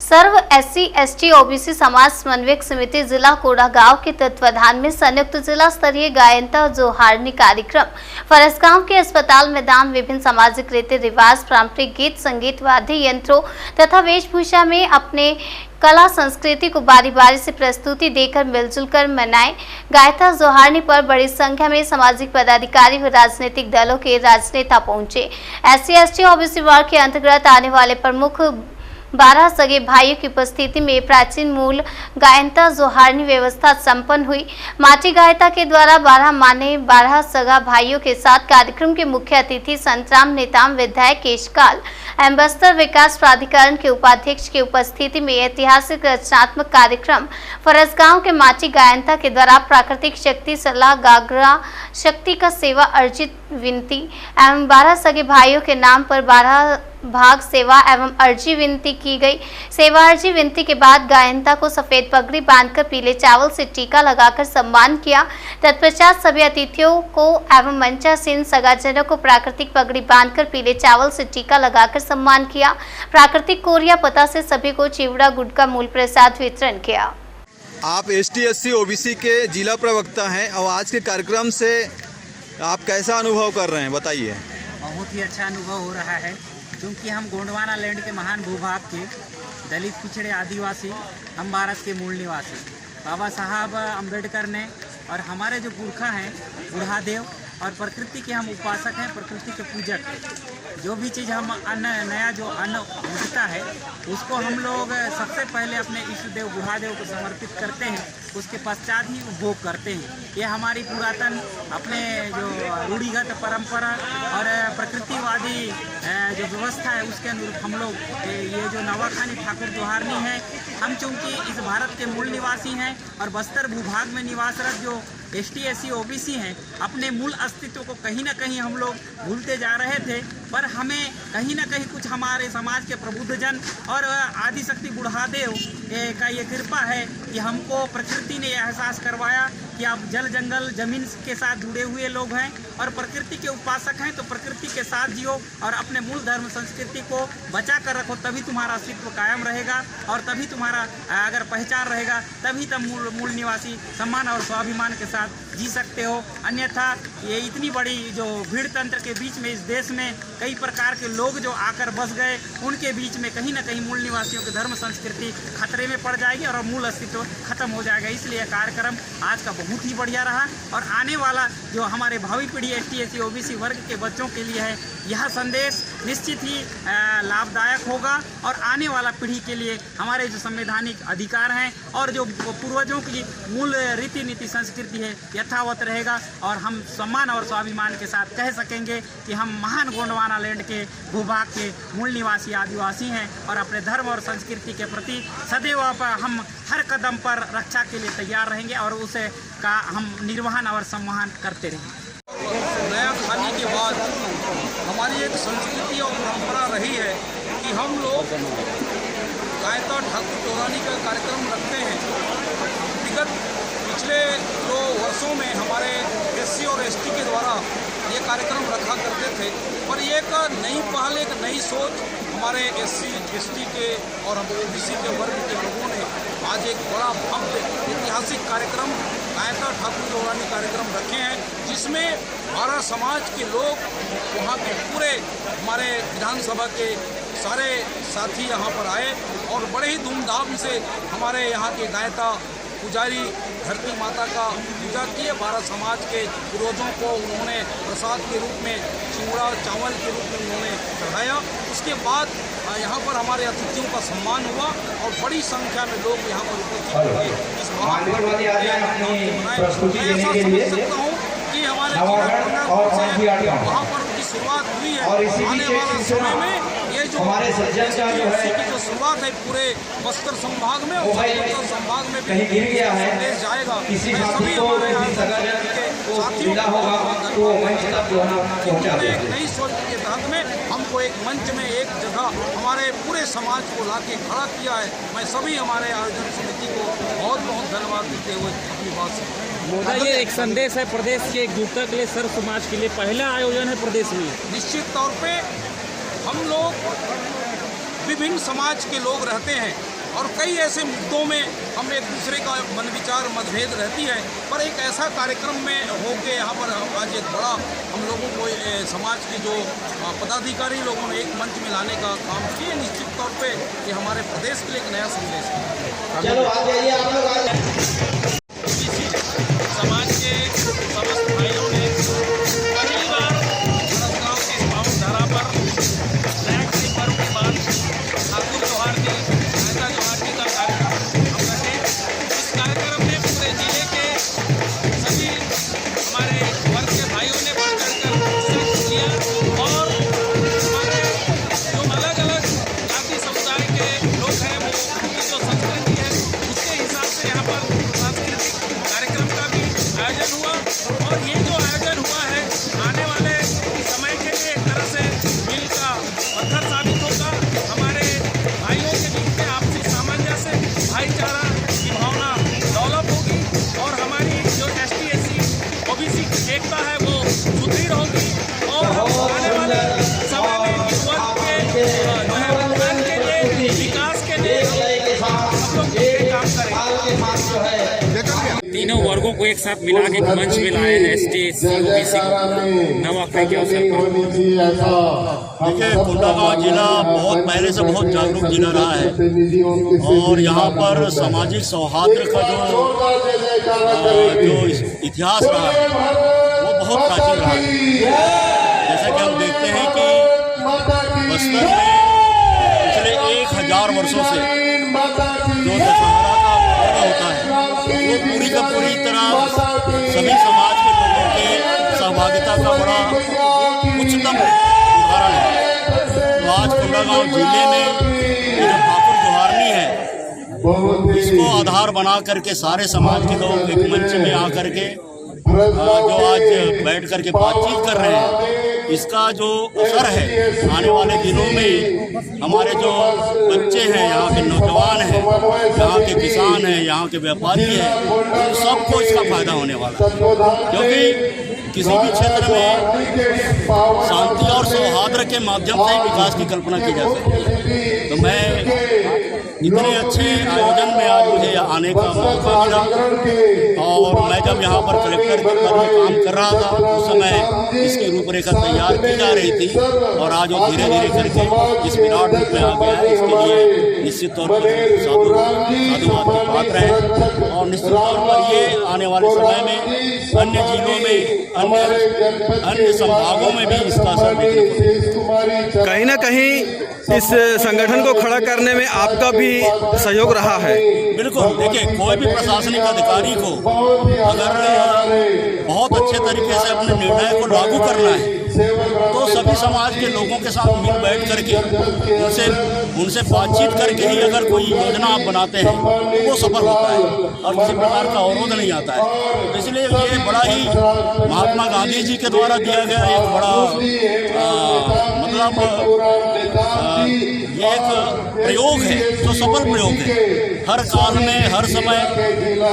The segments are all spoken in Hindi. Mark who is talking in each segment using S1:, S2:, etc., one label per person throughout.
S1: सर्व एससी एसटी ओबीसी समाज समन्वयक समिति जिला कोड़ागांव के तत्वाधान में संयुक्त जिला स्तरीय गायनता जोहारनी कार्यक्रम फरसगांव के अस्पताल मैदान विभिन्न सामाजिक रीति रिवाज, पारंपरिक गीत, संगीत, वाद्य यंत्रों तथा वेशभूषा में अपने कला संस्कृति को बारी बारी से प्रस्तुति देकर मिलजुल कर मनाए। गायता जोहारनी पर बड़ी संख्या में सामाजिक पदाधिकारी व राजनीतिक दलों के राजनेता पहुंचे। एससी एसटी ओबीसी वर्ग के अंतर्गत आने वाले प्रमुख 12 सगे भाइयों की उपस्थिति में प्राचीन मूल गायनता जोहारनी व्यवस्था संपन्न हुई। माटी गायता के द्वारा 12 माने 12 सगा भाइयों के साथ कार्यक्रम के मुख्य अतिथि संतराम नेताम विधायक केशकाल एवं बस्तर विकास प्राधिकरण के उपाध्यक्ष की उपस्थिति में ऐतिहासिक रचनात्मक कार्यक्रम फरसगांव के माटी गायनता के द्वारा प्राकृतिक शक्ति सलाह गागरा शक्ति का सेवा अर्जित विनती एवं 12 सगे भाइयों के नाम पर 12 भाग सेवा एवं अर्जी विनती की गई। सेवा अर्जी विनती के बाद गायनता को सफेद पगड़ी बांधकर पीले चावल से टीका लगाकर सम्मान किया। तत्पश्चात सभी अतिथियों को एवं मंचासीन सगाजनों को प्राकृतिक पगड़ी बांधकर पीले चावल से टीका लगाकर सम्मान किया। प्राकृतिक कोरिया पता से सभी को चिवड़ा गुड़ का मूल प्रसाद वितरण किया।
S2: आप एसटी ओबीसी के जिला प्रवक्ता हैं और आज के कार्यक्रम से आप कैसा अनुभव कर रहे हैं, बताइए।
S3: बहुत ही अच्छा अनुभव हो रहा है क्योंकि हम गोंडवाना लैंड के महान भूभाग के दलित पिछड़े आदिवासी, हम भारत के मूल निवासी बाबा साहब अम्बेडकर ने और हमारे जो पुरखा हैं बुढ़ादेव और प्रकृति के हम उपासक हैं, प्रकृति के पूजक हैं। जो भी चीज़ हम नया जो अन्न उगता है उसको हम लोग सबसे पहले अपने इष्ट देव बुढ़ादेव को समर्पित करते हैं, उसके पश्चात ही उपभोग करते हैं। ये हमारी पुरातन अपने जो रूढ़िगत परंपरा और प्रकृतिवादी जो व्यवस्था है उसके अनुरूप हम लोग ये जो नवाखानी ठाकुर जोहारनी है, हम चूँकि इस भारत के मूल निवासी हैं और बस्तर भूभाग में निवासरत जो एसटी एससी ओबीसी हैं, अपने मूल अस्तित्व को कहीं ना कहीं हम लोग भूलते जा रहे थे। पर हमें कहीं ना कहीं कुछ हमारे समाज के प्रबुद्धजन और आदिशक्ति बुढ़ादेव का ये कृपा है कि हमको प्रकृति ने एहसास करवाया कि आप जल जंगल जमीन के साथ जुड़े हुए लोग हैं और प्रकृति के उपासक हैं, तो प्रकृति के साथ जियो और अपने मूल धर्म संस्कृति को बचा कर रखो, तभी तुम्हारा अस्तित्व कायम रहेगा और तभी तुम्हारा अगर पहचान रहेगा तभी तुम मूल निवासी सम्मान और स्वाभिमान के साथ जी सकते हो। अन्यथा ये इतनी बड़ी जो भीड़ तंत्र के बीच में इस देश में कई प्रकार के लोग जो आकर बस गए, उनके बीच में कहीं ना कहीं मूल निवासियों की धर्म संस्कृति खतरे में पड़ जाएगी और मूल अस्तित्व खत्म हो जाएगा। इसलिए कार्यक्रम आज का बहुत ही बढ़िया रहा और आने वाला जो हमारे भावी पीढ़ी एसटी एससी ओबीसी वर्ग के बच्चों के लिए है, यह संदेश निश्चित ही लाभदायक होगा और आने वाला पीढ़ी के लिए हमारे जो संवैधानिक अधिकार हैं और जो पूर्वजों की मूल रीति नीति संस्कृति है यथावत रहेगा और हम सम्मान और स्वाभिमान के साथ कह सकेंगे कि हम महान गोंडवाना लैंड के भूभाग के मूल निवासी आदिवासी हैं और अपने धर्म और संस्कृति के प्रति सदैव हम हर कदम पर रक्षा के लिए तैयार रहेंगे और उसे का हम निर्वहन और सम्मान करते रहेंगे।
S4: नया खाने के बाद हमारी एक संस्कृति और परंपरा रही है कि हम लोग गायता ठाकुर जोहारनी का कार्यक्रम रखते हैं। विगत पिछले 2 वर्षों में हमारे एससी और एसटी के द्वारा ये कार्यक्रम रखा करते थे, पर ये एक नई पहल, एक नई सोच हमारे एससी एसटी के और हम ओबीसी के वर्ग के लोगों ने आज एक बड़ा भव्य ऐतिहासिक कार्यक्रम गायता ठाकुर जोहारनी कार्यक्रम रखे हैं, जिसमें 12 समाज के लोग, वहाँ के पूरे हमारे विधानसभा के सारे साथी यहाँ पर आए और बड़े ही धूमधाम से हमारे यहाँ के गायता पुजारी धरती माता का पूजा किए। 12 समाज के पूर्वजों को उन्होंने प्रसाद के रूप में चिवड़ा चावल के रूप में उन्होंने चढ़ाया। उसके बाद यहाँ पर हमारे अतिथियों का सम्मान हुआ और बड़ी संख्या में लोग यहाँ पर उपस्थित हुए। इस महान पर्व को ऐसा समझ सकता हूँ कि हमारे वहाँ पर उनकी शुरुआत हुई है। आने वाला समय में ये जो की जो शुरुआत है पूरे बस्तर संभाग में और बस्तर संभाग में भी संदेश जाएगा। मैं सभी हमारे साथियों को एक नई सोच के तहत में हमको एक मंच में एक जगह हमारे पूरे समाज को लाके खड़ा किया है। मैं सभी हमारे आयोजन समिति को बहुत बहुत धन्यवाद देते हुए अपनी बात से
S5: ये एक संदेश है प्रदेश के एकजुटता के लिए, सर्व समाज के लिए पहला आयोजन है प्रदेश में।
S4: निश्चित तौर पे हम लोग विभिन्न समाज के लोग रहते हैं और कई ऐसे मुद्दों में हम एक दूसरे का मन विचार मतभेद रहती है, पर एक ऐसा कार्यक्रम में होके यहाँ पर आज एक बड़ा हम लोगों को समाज के जो पदाधिकारी लोगों ने एक मंच में लाने का काम किए, निश्चित तौर पे ये हमारे प्रदेश के लिए एक नया संदेश है। समाज के समस्त भाइयों ने पहली बार फरसगांव के पावन धारा पर नया कृषि पर्व के बाद ठाकुर जोहार जी का कार्यक्रम हम रखे। इस कार्यक्रम में पूरे जिले के सभी हमारे वर्ग के भाइयों ने बढ़ चढ़कर हिस्सा लिया और हमारे जो अलग अलग जाति समुदाय के लोग हैं वो उनकी जो संस्कृति है उसके हिसाब से यहाँ पर सांस्कृतिक कार्यक्रम का भी आयोजन हुआ। और ये जो आयोजन हुआ है आने वाले समय के लिए एक तरह से मिल का पत्थर साबित होगा। हमारे भाइयों के बीच में आपसी सामंजस्य, भाईचारा की भावना डेवलप होगी और हमारी जो ST/SC OBC की एकता है वो सुदृढ़ होगी और हम आने वाले समय में इस वर्ग के जो है उन्नयन के लिए, विकास के लिए हम लोग काम करेंगे।
S5: तीनों वर्गों को एक साथ मिला के मंच में लाए हैं ST/SC OBC नवाखाई के अवसर पर।
S6: देखिए, कोंडागांव जिला बहुत पहले से बहुत जागरूक जिला रहा है और यहाँ पर सामाजिक सौहार्द का जो इतिहास रहा है वो बहुत प्राचीन रहा है। जैसा कि हम देखते हैं कि बस्तर में पिछले 1000 वर्षों से जो दशहरा का पर्व होता है वो पूरी का पूरी तरह सभी समाज के लोगों के सहभागिता का बड़ा उच्चतम उदाहरण है। तो आज कोंडागांव जिले में ये जो ठाकुर जोहारनी है इसको आधार बना करके सारे समाज के लोग एक मंच में आकर के जो आज बैठ करके बातचीत कर रहे हैं, इसका जो असर है आने वाले दिनों में हमारे जो बच्चे हैं, यहाँ के नौजवान हैं, यहाँ के किसान हैं, यहाँ के व्यापारी हैं, उन सबको इसका फायदा होने वाला है। क्योंकि किसी भी क्षेत्र में शांति और सौहार्द के माध्यम से ही विकास की कल्पना की जा सकती है। तो मैं इतने अच्छे आयोजन में आज मुझे आने का मौका मिला और मैं जब यहाँ पर कलेक्टर के पद में काम कर रहा था उस समय इसकी रूपरेखा तैयार की जा रही थी और आज वो धीरे धीरे करके इस विराट रूप में आ गया है। इसके लिए निश्चित तौर पर साधुवाद की पात्र है और निश्चित तौर पर ये आने वाले समय में अन्य जिलों में अन्य संभागों में भी इसका असर देखने को
S2: कहीं ना कहीं इस संगठन को खड़ा करने में आपका भी सहयोग रहा है।
S6: बिल्कुल, देखिए, कोई भी प्रशासनिक अधिकारी को अगर बहुत अच्छे तरीके से अपने निर्णय को लागू करना है तो सभी समाज के लोगों के साथ मिल बैठ करके उनसे बातचीत करके ही अगर कोई योजना आप बनाते हैं वो सफल होता है और किसी प्रकार का अवरोध नहीं आता है। तो इसलिए ये बड़ा ही महात्मा गांधी जी के द्वारा दिया गया एक बड़ा ये एक प्रयोग है जो सफल प्रयोग है। हर काल में, हर समय,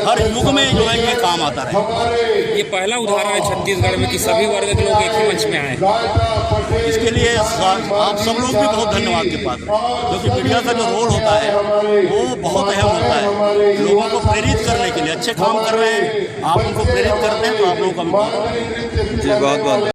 S6: हर युग में जो है ये काम आता है।
S5: ये पहला उदाहरण है छत्तीसगढ़ में कि सभी वर्ग के लोग एक ही मंच में आए।
S6: इसके लिए आप सब लोग भी बहुत धन्यवाद के पात्र हैं, क्योंकि मीडिया का जो रोल होता है वो बहुत अहम होता है। लोगों को प्रेरित करने के लिए अच्छे काम कर रहे हैं, आप उनको प्रेरित करते हैं तो आप लोगों का भी
S2: बहुत बहुत